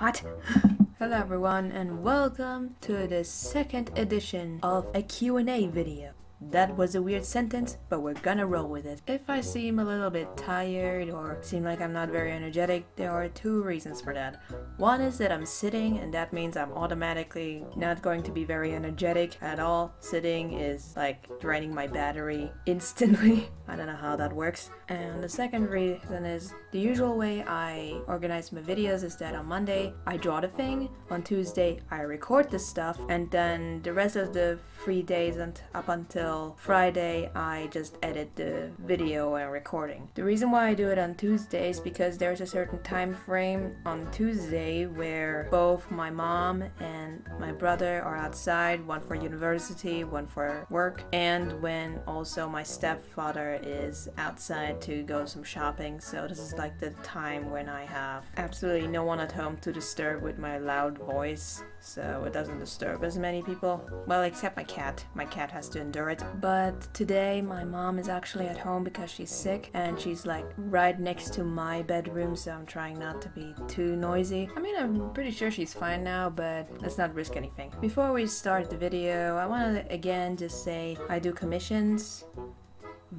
What? Hello everyone and welcome to the second edition of a Q&A video. That was a weird sentence, but we're gonna roll with it. If I seem a little bit tired or seem like I'm not very energetic, there are two reasons for that. One is that I'm sitting, and that means I'm automatically not going to be very energetic at all. Sitting is like draining my battery instantly. I don't know how that works. And the second reason is the usual way I organize my videos is that on Monday I draw the thing, on Tuesday I record the stuff, and then the rest of the 3 days and up until Friday I just edit the video and recording. The reason why I do it on Tuesdays is because there's a certain time frame on Tuesday where both my mom and my brother are outside, one for university, one for work, and when also my stepfather is outside to go some shopping. So this is like the time when I have absolutely no one at home to disturb with my loud voice, so it doesn't disturb as many people. Well, except my cat. My cat has to endure it. But today my mom is actually at home because she's sick, and she's like right next to my bedroom, so I'm trying not to be too noisy. I mean, I'm pretty sure she's fine now, but let's not risk anything. Before we start the video, I want to again just say I do commissions.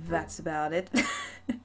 That's about it.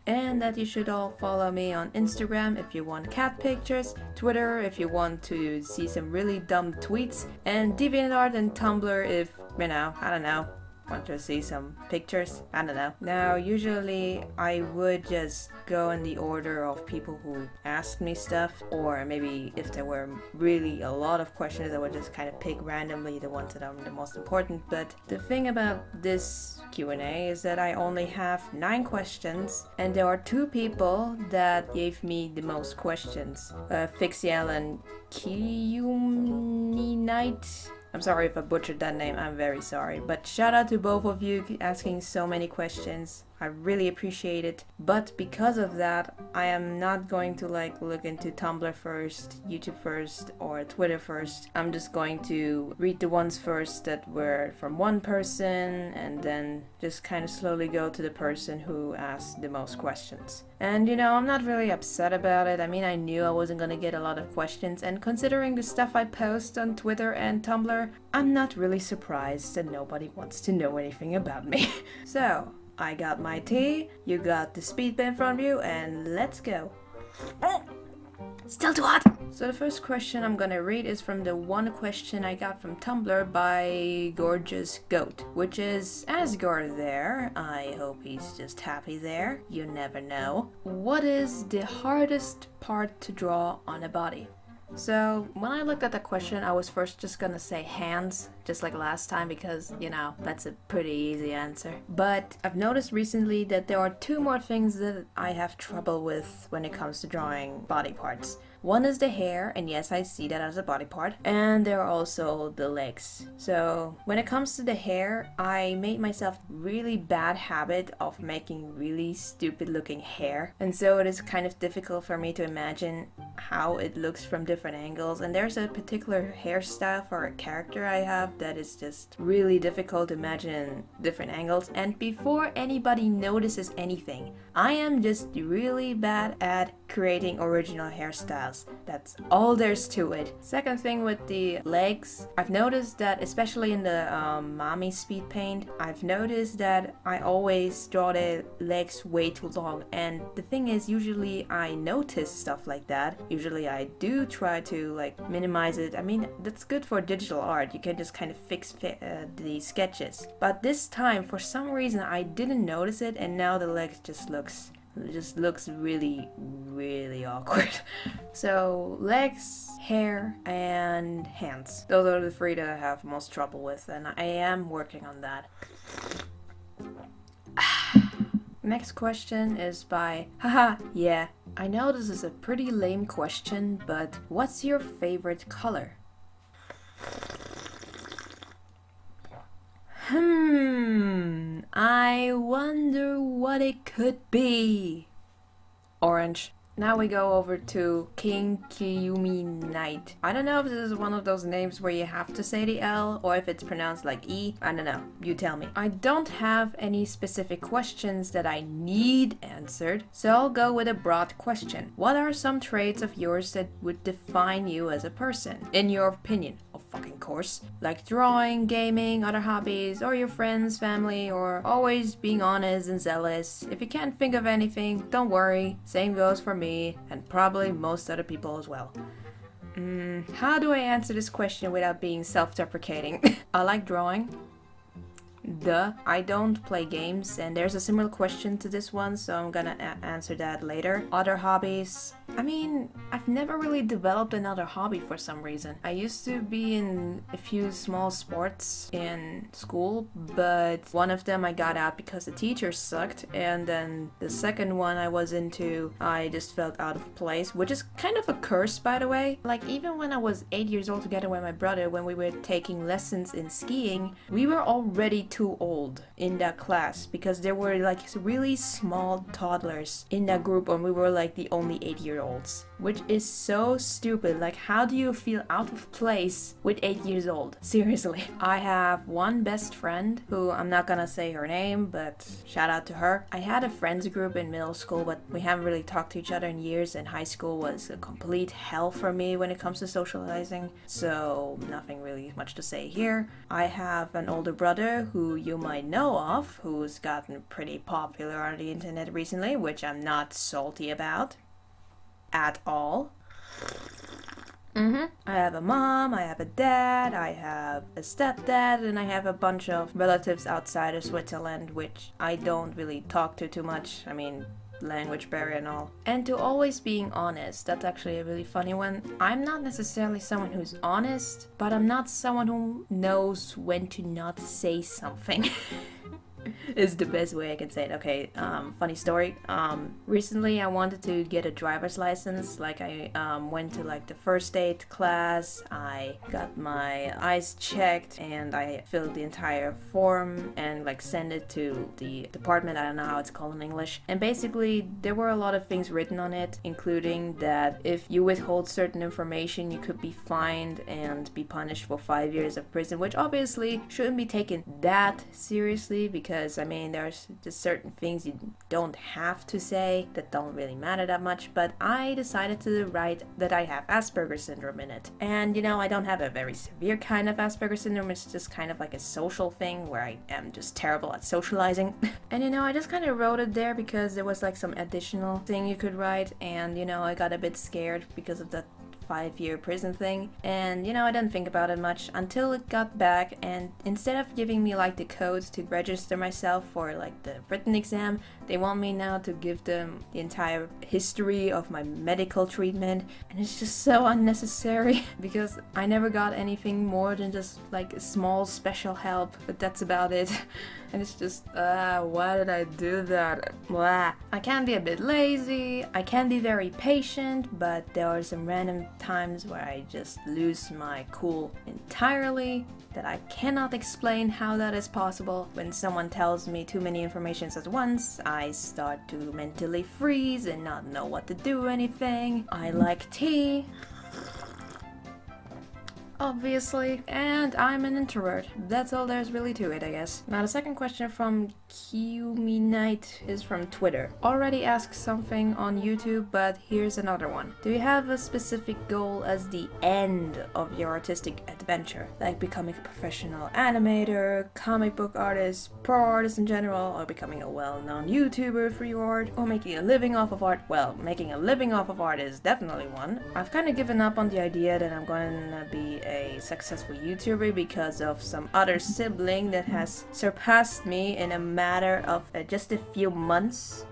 And that you should all follow me on Instagram if you want cat pictures, Twitter if you want to see some really dumb tweets, and DeviantArt and Tumblr if, you know, I don't know, want to see some pictures? I don't know. Now, usually I would just go in the order of people who asked me stuff, or maybe if there were really a lot of questions, I would just kind of pick randomly the ones that are the most important. But the thing about this Q&A is that I only have 9 questions, and there are 2 people that gave me the most questions. Fixiel and Kiyumi Knight. I'm sorry if I butchered that name, I'm very sorry. But shout out to both of you asking so many questions. I really appreciate it. But because of that, I am not going to like look into Tumblr first, YouTube first, or Twitter first. I'm just going to read the ones first that were from one person, and then just kind of slowly go to the person who asked the most questions. And you know, I'm not really upset about it. I mean, I knew I wasn't gonna get a lot of questions, and considering the stuff I post on Twitter and Tumblr, I'm not really surprised that nobody wants to know anything about me. So, I got my tea, you got the speed pen from you, and let's go. Still too hot! So the first question I'm gonna read is from the one question I got from Tumblr by Gorgeous Goat, which is, Asgard there, I hope he's just happy there, you never know. What is the hardest part to draw on a body? So when I looked at the question, I was first just gonna say hands, just like last time, because, you know, that's a pretty easy answer. But I've noticed recently that there are 2 more things that I have trouble with when it comes to drawing body parts. One is the hair, and yes, I see that as a body part, and there are also the legs. So when it comes to the hair, I made myself really bad habit of making really stupid looking hair, and so it is kind of difficult for me to imagine how it looks from different angles. And there's a particular hairstyle for a character I have that is just really difficult to imagine in different angles, and before anybody notices anything, I am just really bad at creating original hairstyles. That's all there's to it. Second thing with the legs, I've noticed that especially in the mommy speed paint, I've noticed that I always draw the legs way too long, and the thing is, usually I notice stuff like that. Usually I do try to like minimize it. I mean, that's good for digital art, you can just kind of fix the sketches. But this time, for some reason, I didn't notice it, and now the legs just looks really awkward. So legs, hair, and hands. Those are the 3 that I have most trouble with, and I am working on that. Next question is by haha, yeah. I know this is a pretty lame question, but what's your favorite color? I wonder what it could be. Orange. Now we go over to King Kiyumi Knight. I don't know if this is one of those names where you have to say the L or if it's pronounced like E. I don't know. You tell me. I don't have any specific questions that I need answered, so I'll go with a broad question. What are some traits of yours that would define you as a person, in your opinion? Of fucking course. Like drawing, gaming, other hobbies, or your friends, family, or always being honest and zealous. If you can't think of anything, don't worry. Same goes for me, and probably most other people as well. How do I answer this question without being self-deprecating? I like drawing. Duh. I don't play games, and there's a similar question to this one, so I'm gonna answer that later. Other hobbies. I mean, I've never really developed another hobby for some reason. I used to be in a few small sports in school, but one of them I got out because the teacher sucked, and then the second one I was into, I just felt out of place, which is kind of a curse, by the way. Like, even when I was 8 years old together with my brother, when we were taking lessons in skiing, we were already too old in that class because there were like really small toddlers in that group, and we were like the only 8-year-olds, which is so stupid. Like, how do you feel out of place with 8 years old? Seriously. I have one best friend who, I'm not gonna say her name, but shout out to her. I had a friends group in middle school, but we haven't really talked to each other in years, and high school was a complete hell for me when it comes to socializing, so nothing really much to say here. I have an older brother who you might know of, who's gotten pretty popular on the internet recently, which I'm not salty about at all. I have a mom, I have a dad, I have a stepdad, and I have a bunch of relatives outside of Switzerland, which I don't really talk to too much. I mean, language barrier and all. And to always being honest, that's actually a really funny one. I'm not necessarily someone who's honest, but I'm not someone who knows when to not say something. Is the best way I can say it. Okay, funny story. Recently I wanted to get a driver's license. Like, I went to like the first aid class, I got my eyes checked, and I filled the entire form and like sent it to the department. I don't know how it's called in English. And basically there were a lot of things written on it, including that if you withhold certain information, you could be fined and be punished for 5 years of prison, which obviously shouldn't be taken that seriously, because I mean, there's just certain things you don't have to say that don't really matter that much. But I decided to write that I have Asperger's syndrome in it. And you know, I don't have a very severe kind of Asperger's syndrome. It's just kind of like a social thing where I am just terrible at socializing. And you know, I just kind of wrote it there because there was like some additional thing you could write, and you know, I got a bit scared because of that 5-year prison thing, and you know, I didn't think about it much until it got back, and instead of giving me like the code to register myself for like the written exam, they want me now to give them the entire history of my medical treatment, and it's just so unnecessary because I never got anything more than just like a small special help, but that's about it. And it's just, why did I do that? Blah. I can be a bit lazy, I can be very patient, but there are some random times where I just lose my cool entirely, that I cannot explain how that is possible. When someone tells me too many informations at once, I start to mentally freeze and not know what to do or anything. I like tea, obviously, and I'm an introvert. That's all there's really to it, I guess. Now the second question from Kiumi Knight is from Twitter. Already asked something on YouTube, but here's another one. Do you have a specific goal as the end of your artistic adventure? Like becoming a professional animator, comic book artist, pro artist in general, or becoming a well-known YouTuber for your art, or making a living off of art? Well, making a living off of art is definitely one. I've kind of given up on the idea that I'm gonna be a successful YouTuber because of some other sibling that has surpassed me in a matter of just a few months.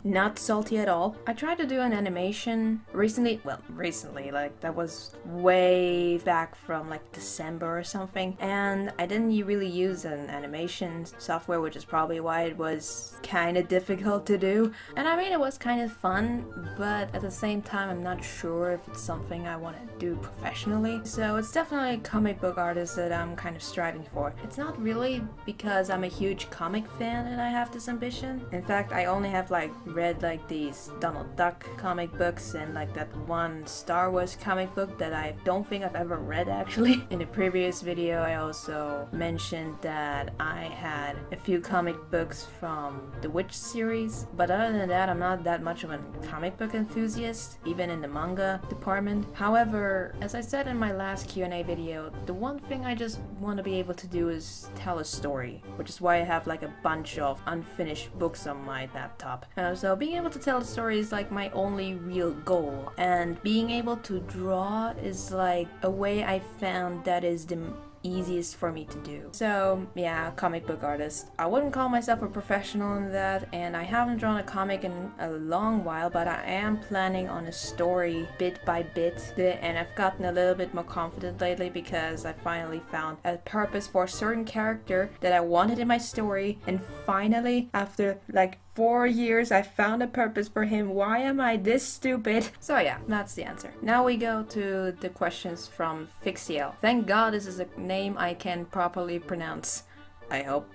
Not salty at all. I tried to do an animation recently, like that was way back from like December or something, and I didn't really use an animation software, which is probably why it was kind of difficult to do. And I mean, it was kind of fun, but at the same time I'm not sure if it's something I want to do professionally. So it's definitely a comic book artist that I'm kind of striving for. It's not really because I'm a huge comic fan and I have this ambition. In fact, I only have like read like these Donald Duck comic books and like that one Star Wars comic book that I don't think I've ever read actually. In the previous video I also mentioned that I had a few comic books from the Witch series, but other than that I'm not that much of a comic book enthusiast, even in the manga department. However, as I said in my last Q&A video, the one thing I just want to be able to do is tell a story, which is why I have like a bunch of unfinished books on my laptop. So being able to tell a story is like my only real goal, and being able to draw is like a way I found that is the easiest for me to do. So yeah, comic book artist. I wouldn't call myself a professional in that, and I haven't drawn a comic in a long while, but I am planning on a story bit by bit, and I've gotten a little bit more confident lately because I finally found a purpose for a certain character that I wanted in my story, and finally, after like 4 years, I found a purpose for him. Why am I this stupid? So yeah, that's the answer. Now we go to the questions from Fixiel. Thank God this is a name I can properly pronounce. I hope.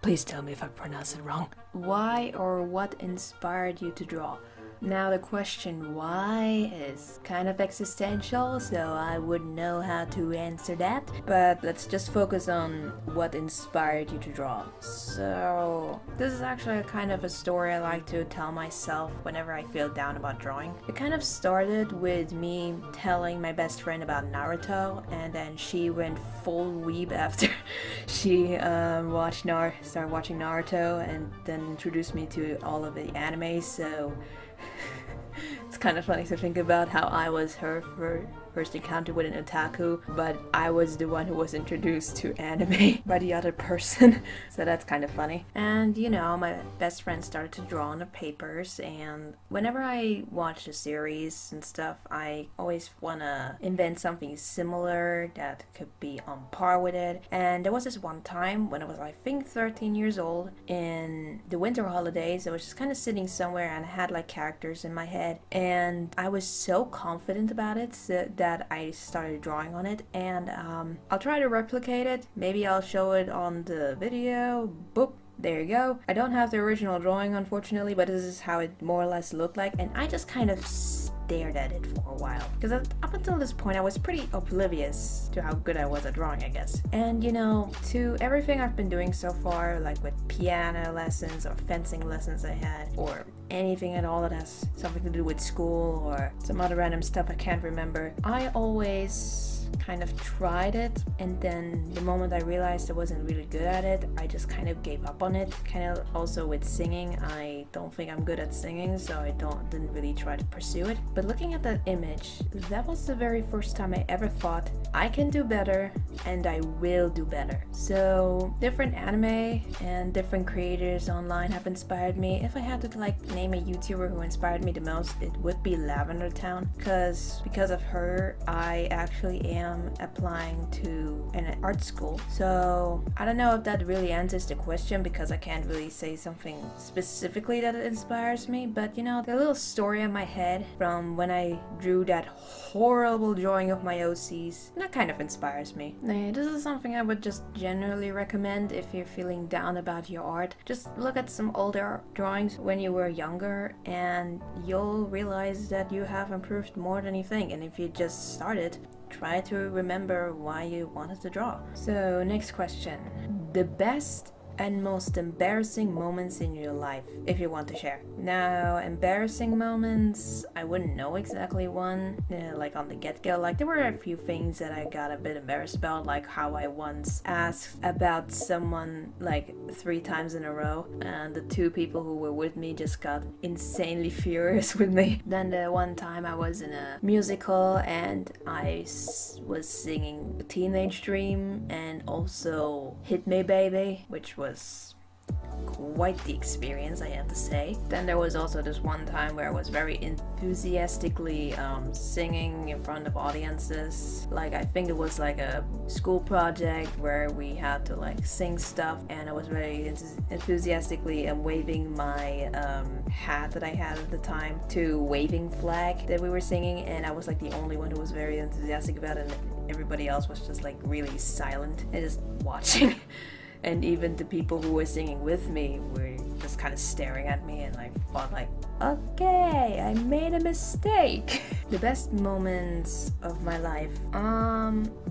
Please tell me if I pronounce it wrong. Why or what inspired you to draw? Now the question why is kind of existential, so I wouldn't know how to answer that. But let's just focus on what inspired you to draw. So this is actually a kind of a story I like to tell myself whenever I feel down about drawing. It kind of started with me telling my best friend about Naruto, and then she went full weeb after she started watching Naruto, and then introduced me to all of the anime. So it's kind of funny to think about how I was her first encounter with an otaku, but I was the one who was introduced to anime by the other person. So that's kind of funny. And you know, my best friend started to draw on the papers, and whenever I watch a series and stuff, I always want to invent something similar that could be on par with it. And there was this one time when I was, I think, 13 years old, in the winter holidays. I was just kind of sitting somewhere and I had like characters in my head, and I was so confident about it that I started drawing on it, and I'll try to replicate it. Maybe I'll show it on the video. Boop. There you go. I don't have the original drawing, unfortunately, but this is how it more or less looked like, and I just kind of stared at it for a while, because up until this point I was pretty oblivious to how good I was at drawing, I guess. And you know, to everything I've been doing so far, like with piano lessons or fencing lessons I had, or anything at all that has something to do with school or some other random stuff I can't remember, I always kind of tried it, and then the moment I realized I wasn't really good at it, I just kind of gave up on it. Kind of also with singing, I don't think I'm good at singing, so I didn't really try to pursue it. But looking at that image, that was the very first time I ever thought I can do better and I will do better. So different anime and different creators online have inspired me. If I had to like name a YouTuber who inspired me the most, it would be Lavender Town, because of her I actually am applying to an art school. So I don't know if that really answers the question, because I can't really say something specifically that inspires me, but you know, the little story in my head from when I drew that horrible drawing of my OCs, that kind of inspires me. This is something I would just generally recommend if you're feeling down about your art. Just look at some older drawings when you were younger, and you'll realize that you have improved more than you think. And if you just started, try to remember why you wanted to draw. So next question. The best and most embarrassing moments in your life, if you want to share. Now, embarrassing moments, I wouldn't know exactly one, like on the get-go. Like there were a few things that I got a bit embarrassed about, like how I once asked about someone like 3 times in a row, and the 2 people who were with me just got insanely furious with me. Then the one time I was in a musical and I was singing Teenage Dream and also Hit Me Baby, which was quite the experience, I have to say. Then there was also this one time where I was very enthusiastically singing in front of audiences. Like I think it was like a school project where we had to like sing stuff, and I was very enthusiastically waving my hat that I had at the time to waving flag that we were singing, and I was like the only one who was very enthusiastic about it, and everybody else was just like really silent and just watching. And even the people who were singing with me were just just kind of staring at me, and I thought like, okay, I made a mistake. The best moments of my life,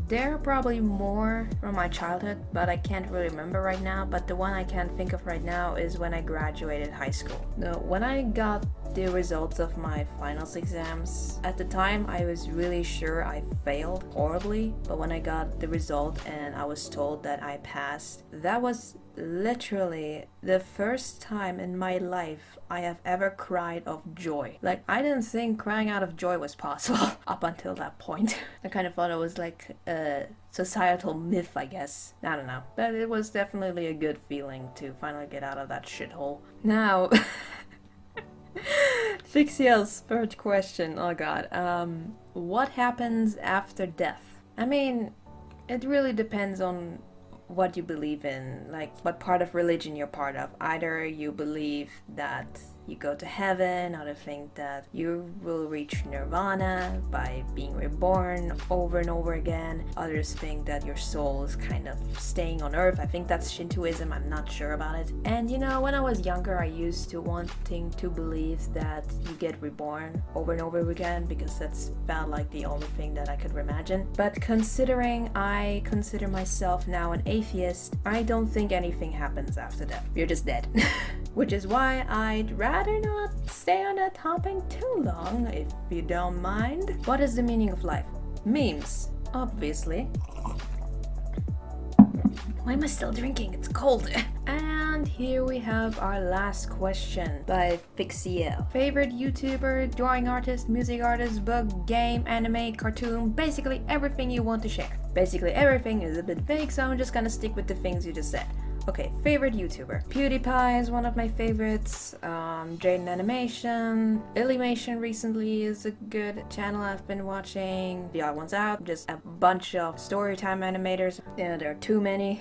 there are probably more from my childhood, but I can't really remember right now. But the one I can think of right now is when I graduated high school. No, when I got the results of my finals exams, at the time I was really sure I failed horribly, but when I got the result and I was told that I passed, that was literally the first time in my life I have ever cried of joy. Like, I didn't think crying out of joy was possible up until that point. I kind of thought it was like a societal myth, I guess. I don't know. But it was definitely a good feeling to finally get out of that shithole. Now, Fixiel's third question, oh god. What happens after death? I mean, it really depends on what you believe in, like what part of religion you're part of. Either you believe that you go to heaven, others think that you will reach nirvana by being reborn over and over again. Others think that your soul is kind of staying on earth. I think that's Shintoism, I'm not sure about it. And you know, when I was younger, I used to wanting to believe that you get reborn over and over again, because that's felt like the only thing that I could imagine. But considering I consider myself now an atheist, I don't think anything happens after death. You're just dead. Which is why I'd rather not stay on that topic too long, if you don't mind. What is the meaning of life? Memes, obviously. Why am I still drinking? It's cold. And here we have our last question by Fixiel. Favorite YouTuber, drawing artist, music artist, book, game, anime, cartoon, basically everything you want to share. Basically everything is a bit vague, so I'm just gonna stick with the things you just said. Okay, favorite YouTuber. PewDiePie is one of my favorites. Jaden Animation. Illymation recently is a good channel I've been watching. The odd ones out. Just a bunch of storytime animators. Yeah, there are too many.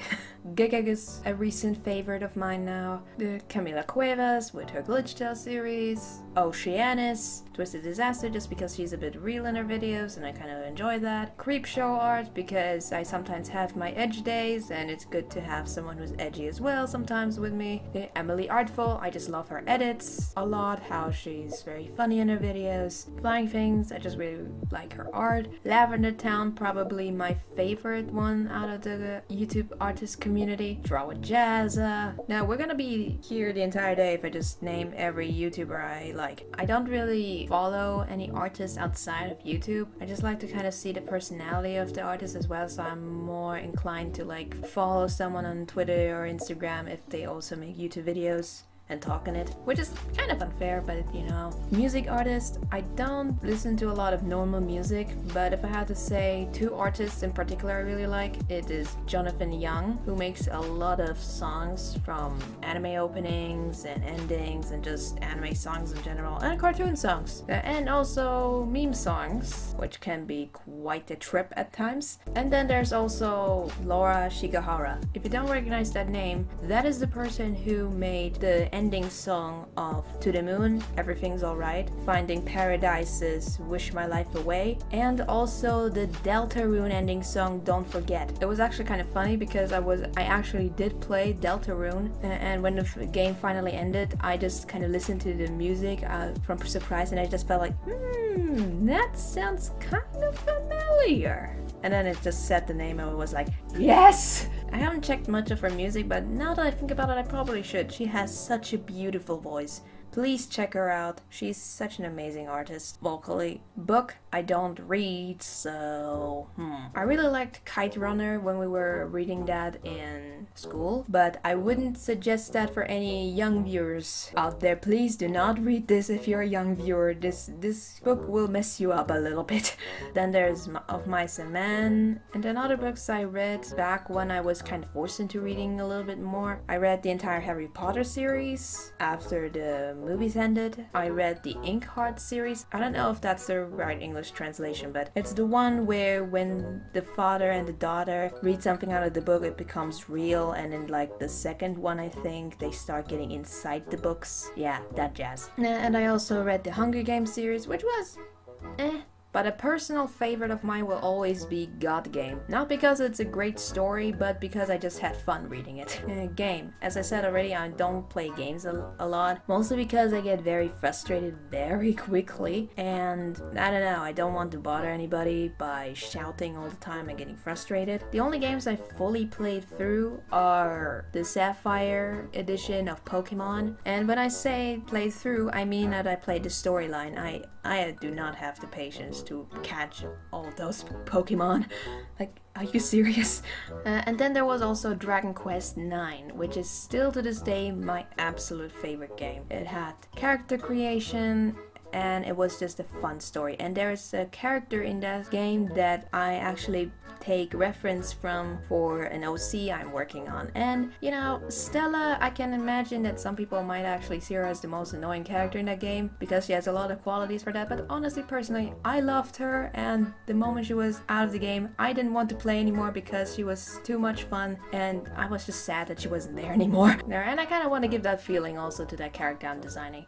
Gegeg is a recent favorite of mine now. Camila Cuevas with her Glitch Tale series. Oceanis, Twisted Disaster, just because she's a bit real in her videos and I kind of enjoy that. Creepshow art, because I sometimes have my edge days and it's good to have someone who's edgy as well sometimes with me. Emily Artful, I just love her edits a lot, how she's very funny in her videos. Flying Things, I just really like her art. Lavender Town, probably my favorite one out of the YouTube artist community. Draw with Jazza. Now we're gonna be here the entire day if I just name every YouTuber I like. I don't really follow any artists outside of YouTube. I just like to kind of see the personality of the artist as well, so I'm more inclined to like follow someone on Twitter or Instagram if they also make YouTube videos and talk in it, which is kind of unfair, but you know. Music artist, I don't listen to a lot of normal music, but if I had to say two artists in particular I really like, it is Jonathan Young, who makes a lot of songs from anime openings and endings and just anime songs in general, and cartoon songs, and also meme songs, which can be quite a trip at times. And then there's also Laura Shigahara. If you don't recognize that name, that is the person who made the ending song of To the Moon, Everything's Alright, Finding Paradise's Wish My Life Away, and also the Deltarune ending song Don't Forget. It was actually kind of funny because I actually did play Deltarune, and when the game finally ended, I just kind of listened to the music from Surprise, and I just felt like, that sounds kind of familiar. And then it just said the name and it was like, yes! I haven't checked much of her music, but now that I think about it, I probably should. She has such a beautiful voice. Please check her out. She's such an amazing artist, vocally. Book, I don't read, so... I really liked Kite Runner when we were reading that in school, but I wouldn't suggest that for any young viewers out there. Please do not read this if you're a young viewer. This book will mess you up a little bit. Then there's Of Mice and Men, and then other books I read back when I was kind of forced into reading a little bit more. I read the entire Harry Potter series after the movies ended. I read the Inkheart series. I don't know if that's the right English translation, but it's the one where when the father and the daughter read something out of the book, it becomes real, and in like the second one, I think, they start getting inside the books. Yeah, that jazz. And I also read the Hunger Games series, which was But a personal favorite of mine will always be God Game. Not because it's a great story, but because I just had fun reading it. Game. As I said already, I don't play games a lot, mostly because I get very frustrated very quickly, and I don't know, I don't want to bother anybody by shouting all the time and getting frustrated. The only games I fully played through are the Sapphire edition of Pokemon, and when I say play through, I mean that I played the storyline. I do not have the patience to catch all those Pokemon. Like, are you serious? And then there was also Dragon Quest IX, which is still to this day my absolute favorite game. It had character creation, and it was just a fun story. And there's a character in that game that I actually take reference from for an OC I'm working on. And you know, Stella, I can imagine that some people might actually see her as the most annoying character in that game because she has a lot of qualities for that, but honestly, personally, I loved her, and the moment she was out of the game, I didn't want to play anymore because she was too much fun, and I was just sad that she wasn't there anymore. And I kind of want to give that feeling also to that character I'm designing.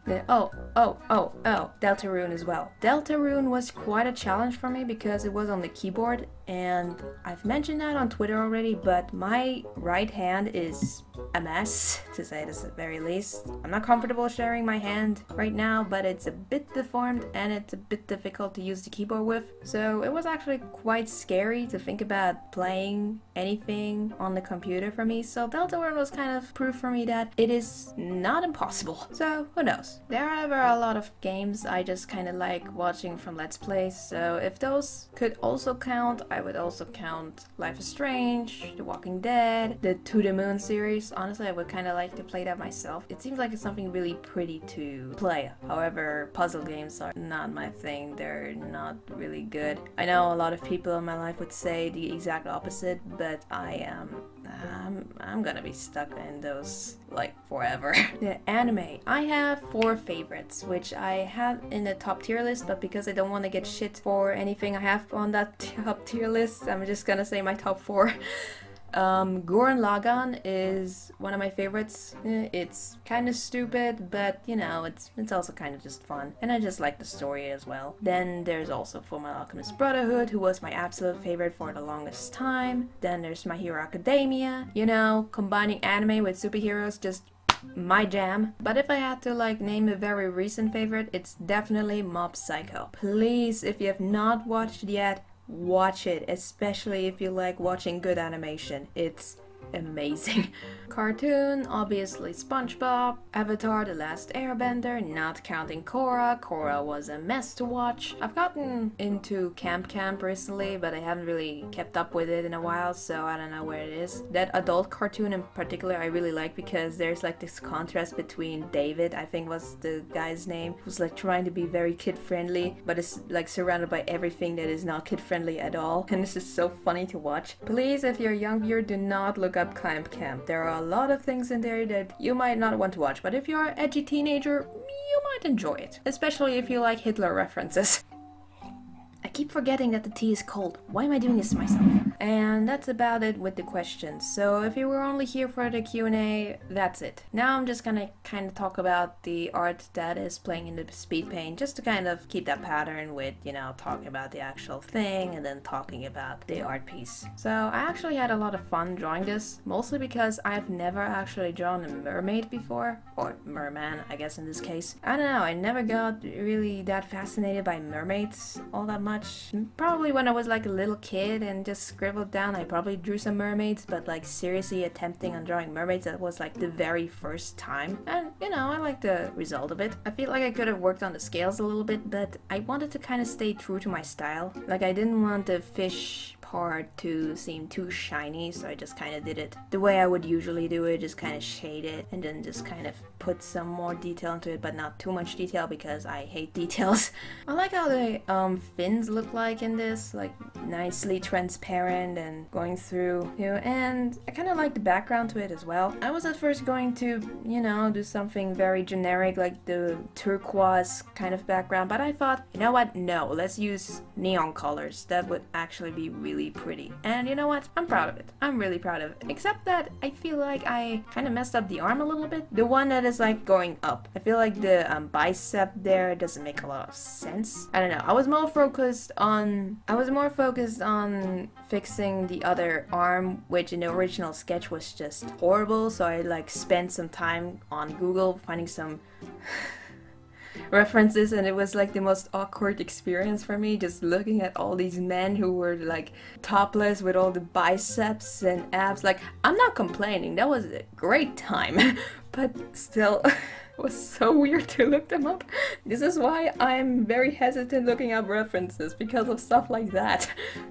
Deltarune as well. Deltarune was quite a challenge for me because it was on the keyboard, and I've mentioned that on Twitter already, but my right hand is a mess, to say this at the very least. I'm not comfortable sharing my hand right now, but it's a bit deformed and it's a bit difficult to use the keyboard with. So it was actually quite scary to think about playing anything on the computer for me. So Deltarune was kind of proof for me that it is not impossible. So who knows? There are a lot of games I just kind of like watching from Let's Plays. So if those could also count, I would also count Life is Strange, The Walking Dead, the To the Moon series. Honestly, I would kind of like to play that myself. It seems like it's something really pretty to play. However, puzzle games are not my thing. They're not really good. I know a lot of people in my life would say the exact opposite, but I'm gonna be stuck in those like forever. The anime. I have 4 favorites, which I have in the top tier list, but because I don't want to get shit for anything I have on that top tier list, I'm just gonna say my top 4. Gurren Lagann is one of my favorites. It's kind of stupid, but you know, it's also kind of just fun, and I just like the story as well. Then there's also Fullmetal Alchemist Brotherhood, who was my absolute favorite for the longest time. Then there's My Hero Academia. You know, combining anime with superheroes, just my jam. But if I had to like name a very recent favorite, it's definitely Mob Psycho. Please, if you have not watched it yet, watch it, especially if you like watching good animation. It's amazing. Cartoon, obviously SpongeBob. Avatar: The Last Airbender, not counting Korra. Korra was a mess to watch. I've gotten into Camp recently, but I haven't really kept up with it in a while, so I don't know where it is. That adult cartoon in particular I really like because there's like this contrast between David, I think was the guy's name, who's like trying to be very kid-friendly, but is like surrounded by everything that is not kid-friendly at all, and this is so funny to watch. Please, if you're a young viewer, do not look up Camp. There are a lot of things in there that you might not want to watch, but if you're an edgy teenager, you might enjoy it, especially if you like Hitler references. I keep forgetting that the tea is cold. Why am I doing this to myself? And that's about it with the questions. So if you were only here for the Q&A, that's it. Now I'm just gonna kind of talk about the art that is playing in the speed paint, just to kind of keep that pattern with, you know, talking about the actual thing and then talking about the art piece. So I actually had a lot of fun drawing this, mostly because I've never actually drawn a mermaid before, or merman, I guess in this case. I don't know, I never got really that fascinated by mermaids all that much. Probably when I was like a little kid and just scribbled down, I probably drew some mermaids, but like seriously attempting on drawing mermaids, that was like the very first time. And you know, I like the result of it. I feel like I could have worked on the scales a little bit, but I wanted to kind of stay true to my style. Like I didn't want the fish part to seem too shiny, so I just kind of did it the way I would usually do it, just kind of shade it and then just kind of put some more detail into it, but not too much detail because I hate details. I like how the fins look like in this, like nicely transparent and going through, you know, and I kind of like the background to it as well. I was at first going to, you know, do something very generic like the turquoise kind of background, but I thought, you know what, no, let's use neon colors. That would actually be really really pretty. And you know what? I'm proud of it. I'm really proud of it. Except that I feel like I kind of messed up the arm a little bit. The one that is like going up. I feel like the bicep there doesn't make a lot of sense. I don't know. I was more focused on fixing the other arm, which in the original sketch was just horrible. So I like spent some time on Google finding some references, and it was like the most awkward experience for me, just looking at all these men who were like topless with all the biceps and abs. Like, I'm not complaining, that was a great time, but still it was so weird to look them up. This is why I'm very hesitant looking up references, because of stuff like that.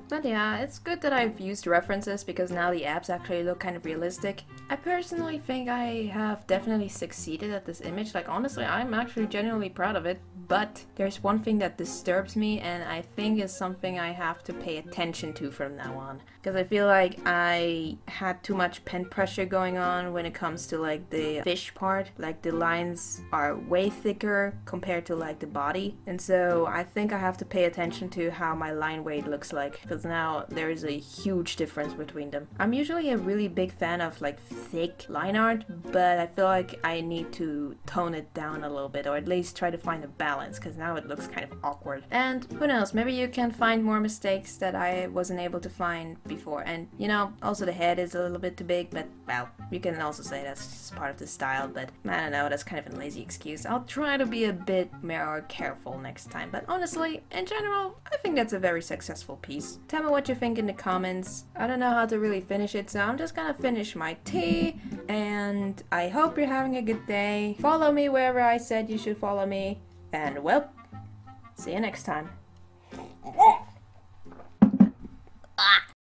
But yeah, it's good that I've used references because now the abs actually look kind of realistic. I personally think I have definitely succeeded at this image. Like, honestly, I'm actually genuinely proud of it. But there's one thing that disturbs me, and I think is something I have to pay attention to from now on. Because I feel like I had too much pen pressure going on when it comes to like the fish part. Like, the lines are way thicker compared to like the body. And so I think I have to pay attention to how my line weight looks like. Because now there is a huge difference between them. I'm usually a really big fan of like thick line art, but I feel like I need to tone it down a little bit, or at least try to find a balance. Because now it looks kind of awkward. And who knows, maybe you can find more mistakes that I wasn't able to find before. And you know, also the head is a little bit too big, but well, you can also say that's just part of the style, but I don't know, that's kind of a lazy excuse. I'll try to be a bit more careful next time, but honestly, in general, I think that's a very successful piece. Tell me what you think in the comments. I don't know how to really finish it, so I'm just gonna finish my tea, and I hope you're having a good day. Follow me wherever I said you should follow me. And well, see you next time.